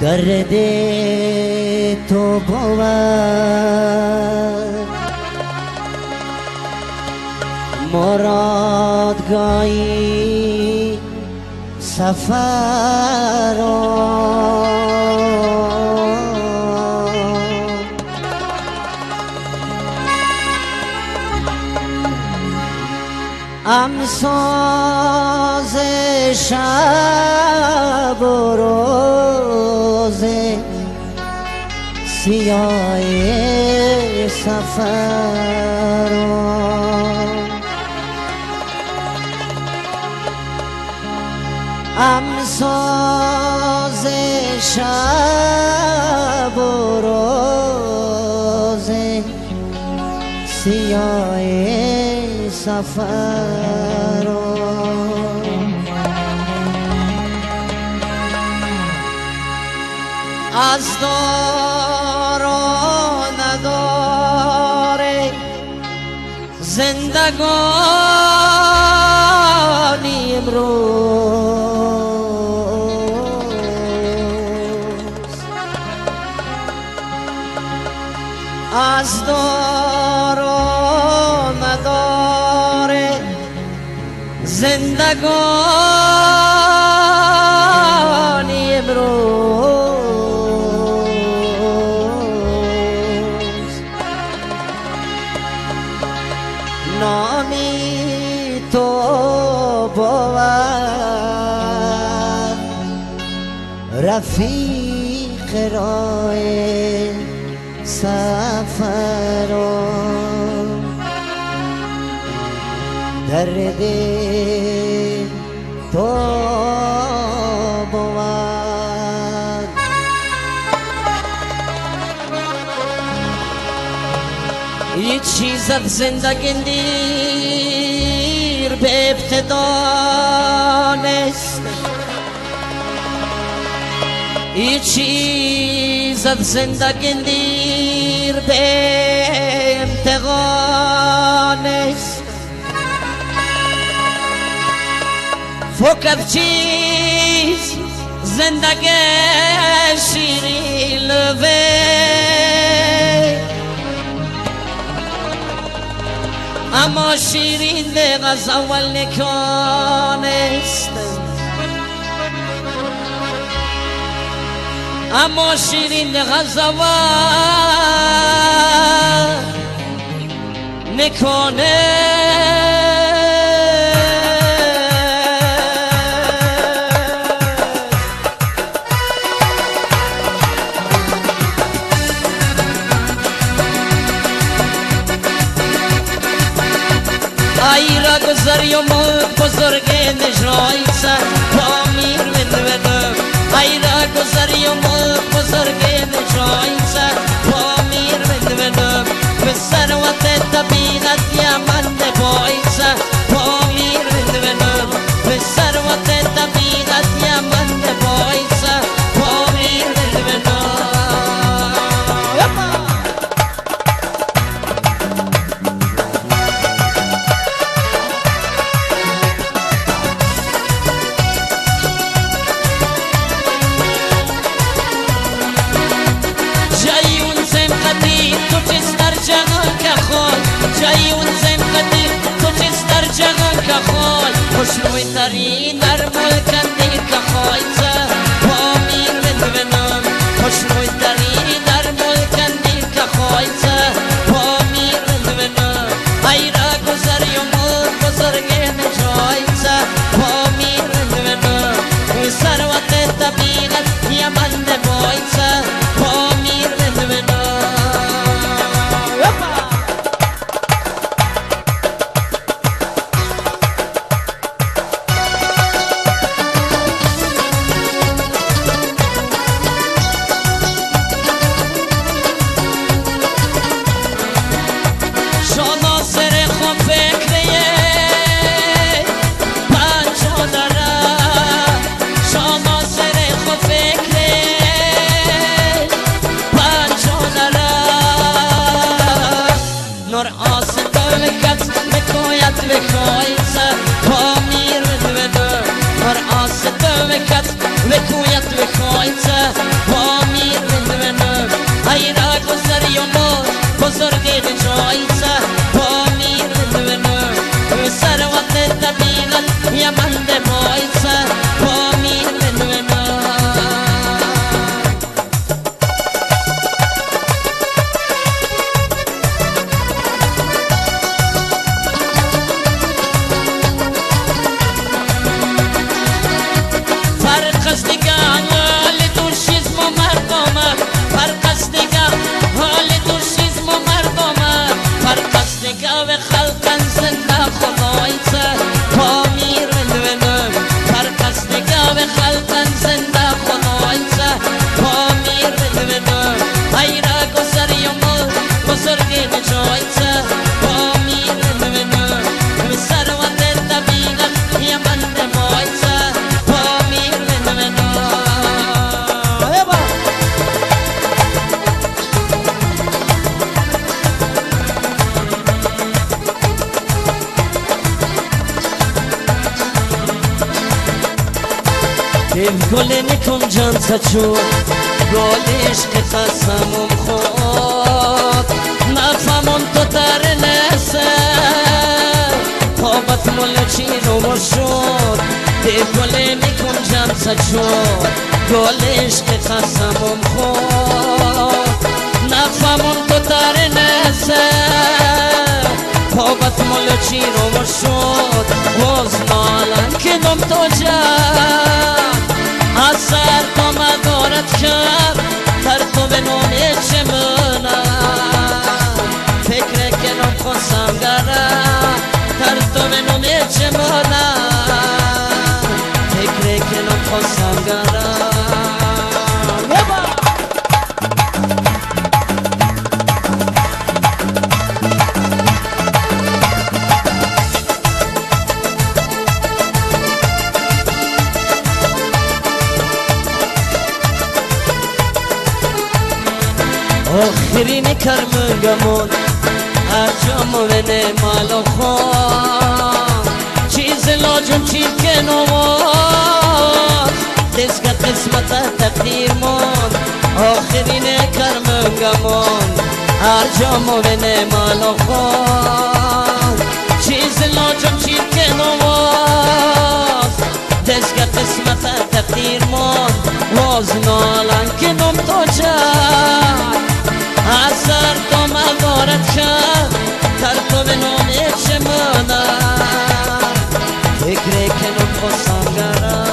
درد تو بود مرادگاهی سفر امساز شب و روز سیاه سفر امساز شب و روز سیاه سفر از دار و نداره زندگانی امروز از دار و نداره زندگانی امروز نامی تو بود رفیق راه سفر درد تو بود یه چیز از زندگی دیر به ابتدا نیست یه چیز از زندگی دیر به انتقا نیست فقط چیز زندگی شیرین لبه اما شیرین دیگ از اول نکانست اما شیرین دیگ از اول نکانست ایرا گذری و ملک بزرگه نجرایی سر پامیر وندودم ایرا گذری و ملک بزرگه نجرایی سر پامیر وندودم به ثروت طبیعت یمن نبایی سر پامیر وندودم به ثروت طبیعت یمن نبایی سر پامیر وندودم جایون زندگی تو چیز در جهان که خواهی خوشروی ترین در ملکن دیر که خواهی سر پامیر بندونم خوشروی ترین در ملکن دیر که خواهی سر پامیر بندونم ایرا گذری و ملک بزرگه نجایی سر پامیر بندونم ثروت طبیعت یمن نبایی سر پامیر بندونم گل نکن جان سچو گلش که قسمم خود نفهمون تو در نسه خوابت ملچی رو شد گل نکن جان سچو گلش که قسمم خود نفهمون تو در نسه خوابت ملچی رو شد وزنالن که نم تو جان اثر تو مدارت کرد تر تو به نومه چمنه فکر کنم خواستم گره تر تو به نومه چمنه فکر کنم خواستم گره آخرین کرمگمون ارجام و نمال و خوان چیز لاجم چی که نواز دستگاه قسمت تقدیر من آخرین کرمگمون ارجام و نمال و خوان چیز لاجم چی که نواز دستگاه قسمت تقدیر من وزنالن که نم تو جان اثر تو مدارت کرد تر تو به نومه چمنه فکر کنم خواستم گره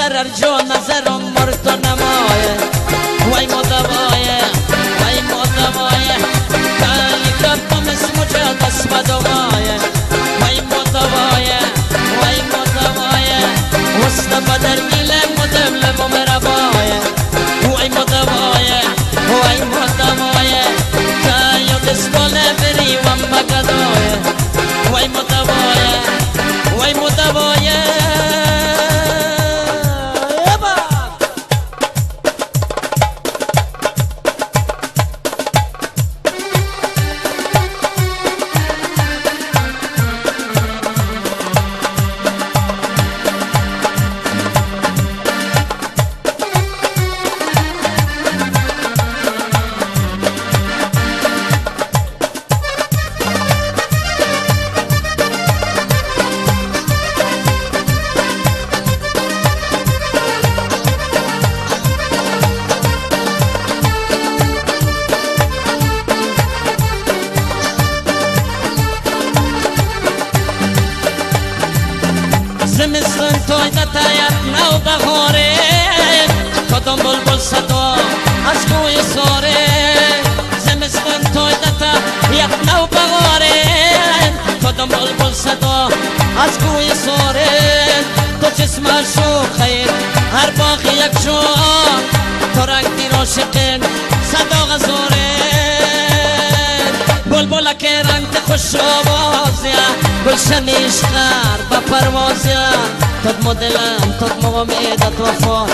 در ارجان صدا از کوی ساره تو جسم شوخه هر باقی یک جوان تو رنگ دیر عاشقین صدا غزاره بلبل که رنگ خوش آوازیا گلشن عشقر با پروازیا تد مدلم تد موامیدت وفا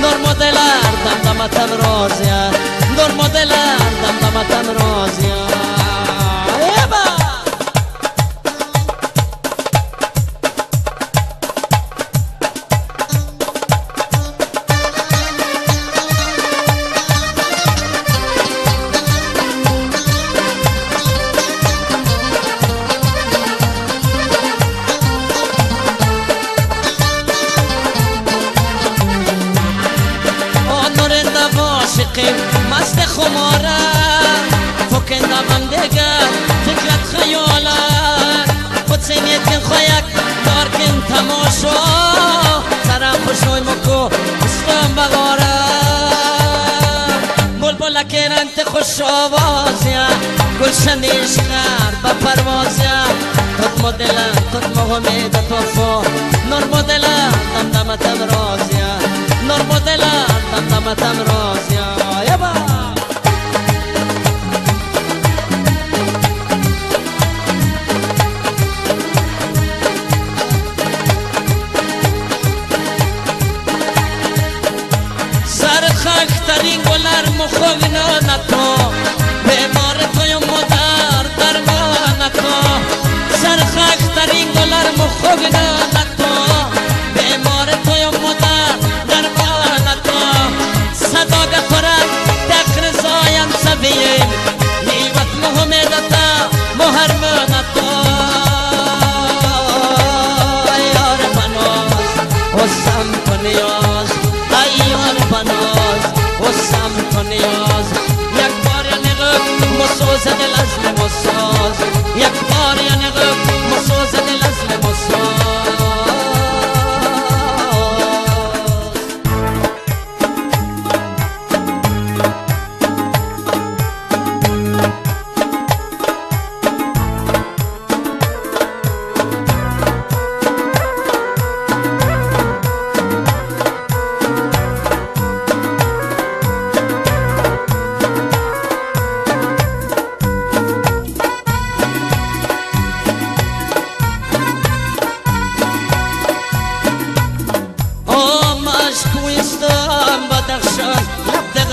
نور مدلر دم دمتم رازیا نور مدلر دم دمتم رازیا مست خماره فکندم دیگر فکرت خیالت خود سینیتین خویک دارکن تماشا سرم خوشنوی مکو استم بغاره بلبل که رنگ خوش آوازیا گلشن عشقر با پروازیا تد مدلم تد مهمیدت وفا نور مدلم دم دمتم رازیا نور مدلم دم دمتم رازیا سرخکترین گلر مخوگنا نتو بیمار توی مدر درمان تو سرخکترین گلر مخوگنا نتو بیمار توی مدر درمان تو صدا گفرک دقر زایم سبیم نیوت مهمدتا مهرمان تو ایار بناز و سمت نیاز ایار بناز و سمت نیاز یک بار یا نگه مسوز دل از لمساز یک بار یا نگه مسوز دل از لمساز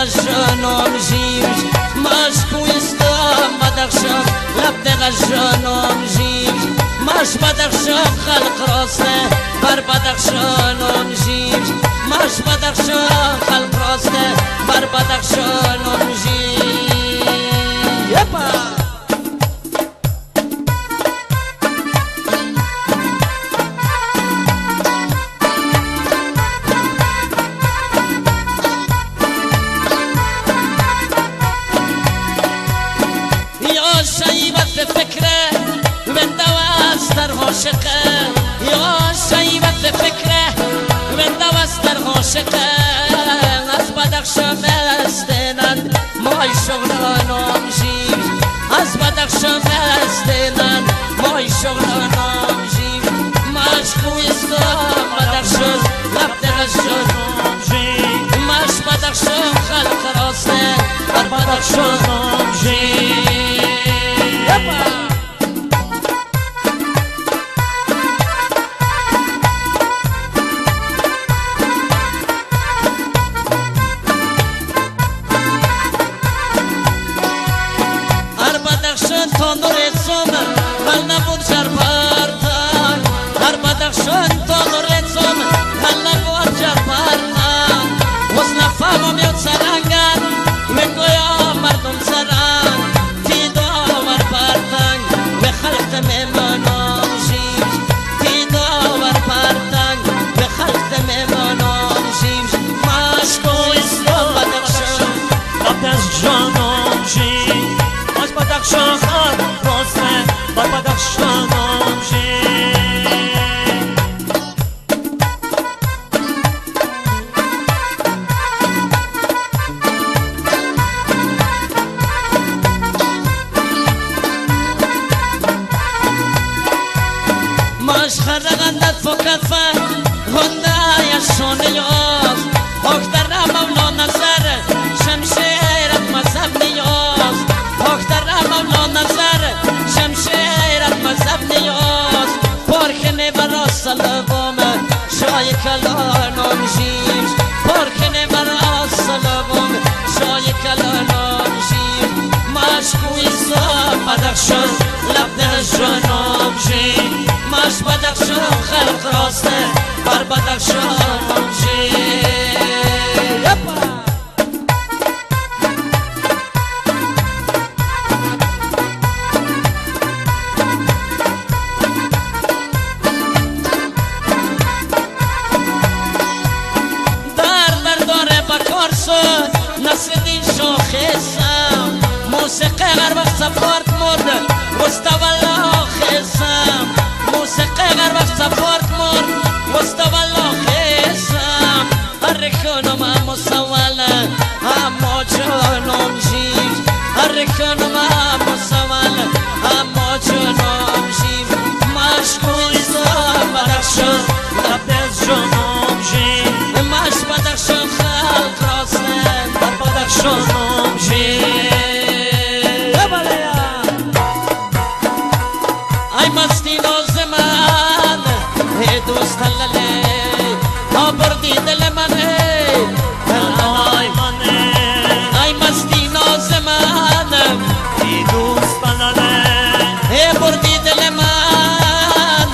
جانم جیمش مشکو استم بدخشم لب دقا جانم جیمش مش بدخشم خلق راسته بر بدخشانم جیمش مش بدخشم خلق راسته بر بدخشانم جیمش یپا فكره من دواستر عاشقه یا شیبت فکره من دواستر عاشقه از بدخشان استنن مای شغلانم جیم از بدخشان استنن مای شغلانم جیم مشکوی استم بدخشان لب دقشانم جیم مش بدخشان خلق راسته بر بدخشانم جیم بدخشان خلق راسته بر بدخشان منشی نسدی شاخصم موسیقی هر وقت سپارت مرد مستولا خسم موسیقی هر وقت سپارت مرد مستولا خسم هر کنم هم مستولا اما جانم جیش هر کنم هم مستولا اما جانم جیش مشکویستم بدخشان لبز جانم جیش مش بدخشان خلق راستن بدخشانم جیش ای مستی ناز من ای دوست لله ها بردی دل منه ای مستی ناز من ای دوست لله ای بردی دل من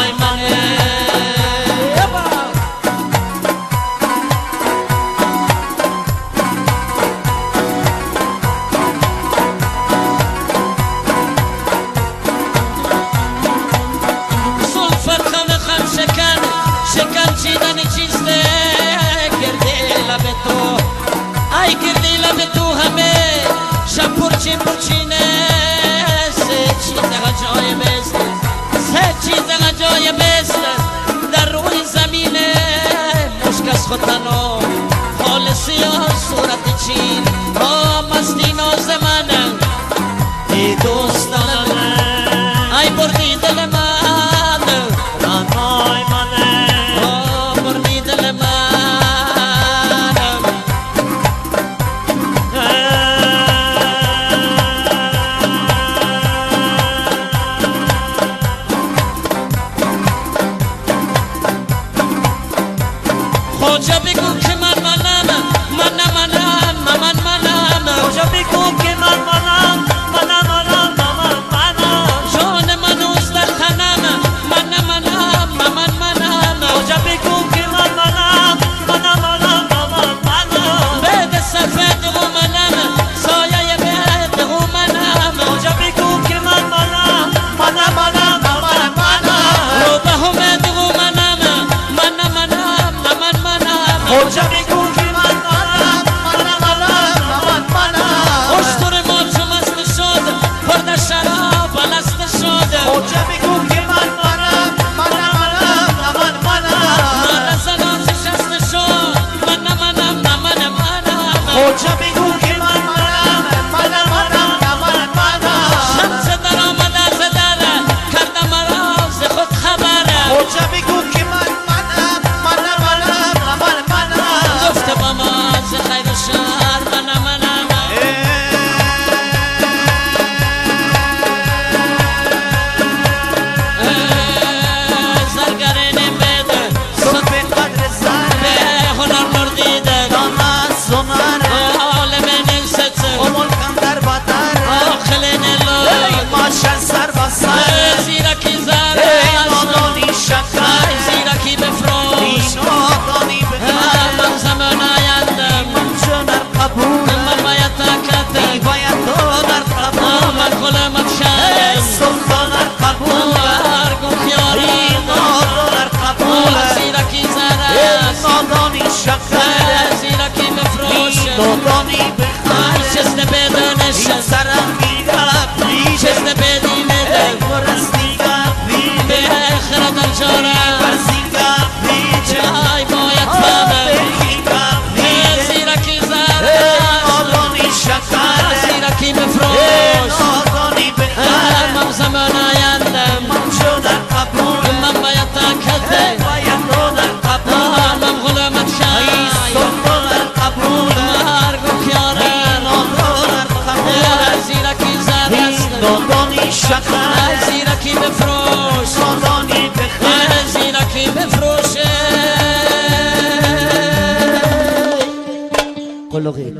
ای منه شکن چیدن چیسته گردی لب تو ای گردی لب تو همه شب پرچین پرچینه سه چیزه جای بست سه چیزه جای بست در روی زمینه مشک از خودتنو حال سیاه صورت چین ها مستی ناز من ای دوستان ای بردی دل من رانای منه بردی دل من خوجا بگو که من منم خوجا بگو که من منم جان من اوست در تنم خوجا بگو که من منم بید سفید و منم سایه بید و منم خوجا بگو که من منم رو به همه و منم خوجا بگو که من اشتر ما چو مست شد پرده شراب بلست شد خوجا بگو که من زنان شست شد خوجا بگو که من شمس در آمد از در کرده مرا ز خود خبره خوجا بگو که من گفته با ما ز خیر و شر منم زرگرین بده صد به قدر زر به هنر مردیده دانه سمر عالم نلست ملکم در بدر آخلین لود ماشن سر با سر زیرکی زر نادانی شکر زیرکی بفروش نادانی بخر من زمان آیندم من جنر قبول من باید تاکت باید تو در قبول من خلم افشارم سلطان در قبول هرگو خیاری نادان در قبول زیرکی زر نادانی شکر زیرکی بفروش نادانی بخر چسته بدانش سرم بیرم چسته بدیمده برستیگم به خردم جارم برزیگم جای باید فهمم زیرکی زر نادانی شکر زیرکی بفروش نادانی بخر من زمان آیندم من شدن قبول من باید تاکت باید دادن قبول من غلامت شای سلطان القبول مرگ و خیارم نادان القبول زیرکی زر است نادانی شکر زیرکی بفروش نادانی بخر زیرکی بفروش قلقی